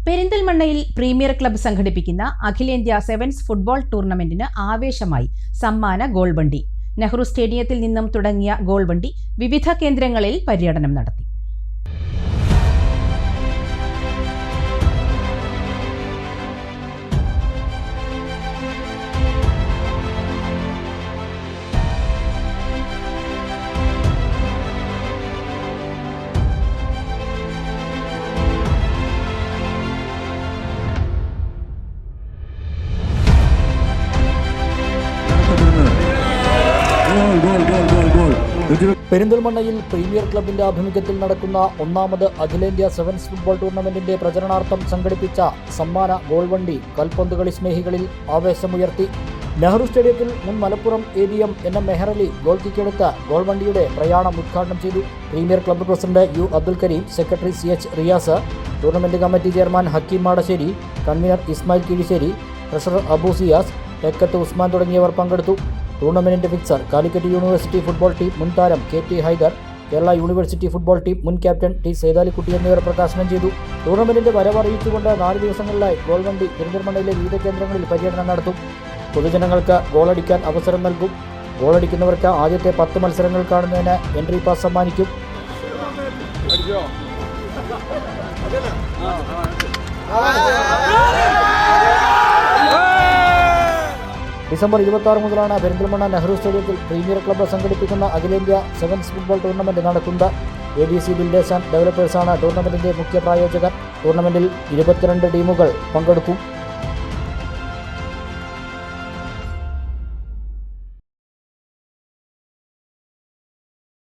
പെരിന്തൽമണ്ണയിൽ premier club സംഘടിപ്പിക്കുന്ന അഖിലേന്ത്യാ സെവൻസ് ഫുട്ബോൾ ടൂർണമെന്റിന് ആവേശമായി സമ്മാന ഗോൾവണ്ടി. നെഹ്റു സ്റ്റേഡിയത്തിൽ നിന്നും തുടങ്ങിയ ഗോൾവണ്ടി വിവിധ കേന്ദ്രങ്ങളിൽ പര്യടനം നടത്തി. പെരിന്തൽമണ്ണയിൽ പ്രീമിയർ ക്ലബിന്റെ ആഭിമുഖ്യത്തിൽ നടക്കുന്ന ഒന്നാമത് അഖിലേന്ത്യാ സെവൻസ് ഫുട്ബോൾ ടൂർണമെന്റിന്റെ പ്രചരണാർത്ഥം സംഘടിപ്പിച്ച സമ്മാന ഗോൾവണ്ടി കൽപന്ത് കളി സ്നേഹികളിൽ ആവേശമുയർത്തി. നെഹ്റു സ്റ്റേഡിയത്തിൽ മുൻ Malappuram ADM NM Meharali goal കിക്കെടുത്ത ഗോൾവണ്ടിയുടെ പ്രയാണം ഉദ്ഘാടനം ചെയ്തു. Premier club president U Abdul Karim, secretary CH Riyas, tournament committee chairman Hakeem Madasseri, convener Ismail Keezhisseri, treasurer Abu Siyas, Thekkath Usman തുടങ്ങിയവർ പങ്കെടുത്തു. ടൂർണമെന്റിന്റെ fixture Calicut university football team മുൻ താരം KT Haider, Kerala university football team മുൻ ക്യാപ്റ്റൻ T സൈദാലിക്കുട്ടി എന്നിവർ പ്രകാശനം ചെയ്തു. ടൂർണമെന്റിന്റെ വരവറിയിച്ചുകൊണ്ട് 4 ദിവസങ്ങളിലായി ഗോൾവണ്ടി പെരിന്തൽമണ്ണയിലെ വിവിധ കേന്ദ്രങ്ങളിൽ പര്യടനം നടത്തും. പൊതുജനങ്ങൾക്ക് ഗോളടിക്കാൻ അവസരം നൽകും. ഗോളടിക്കുന്നവർക്ക് ആദ്യത്തെ 10 മത്സരങ്ങൾ കാണുന്നതിന് എൻട്രി പാസ് സമ്മാനിക്കും. ഡിസംബർ 26 മുതലാണ് പെരിന്തൽമണ്ണ നെഹ്റു സ്റ്റേഡിയത്തിൽ പ്രീമിയർ ക്ലബ്ബ് സംഘടിപ്പിക്കുന്ന അഖിലേന്ത്യാ സെവൻസ് ഫുട്ബോൾ ടൂർണമെന്റ് നടക്കുന്നത്. ABC ബിൽഡേഴ്സ് ആൻഡ് ഡെവലപ്പേഴ്സാണ് ടൂർണമെന്റിന്റെ മുഖ്യ പ്രായോജകർ. ടൂർണമെന്റിൽ 22 ടീമുകൾ പങ്കെടുക്കും.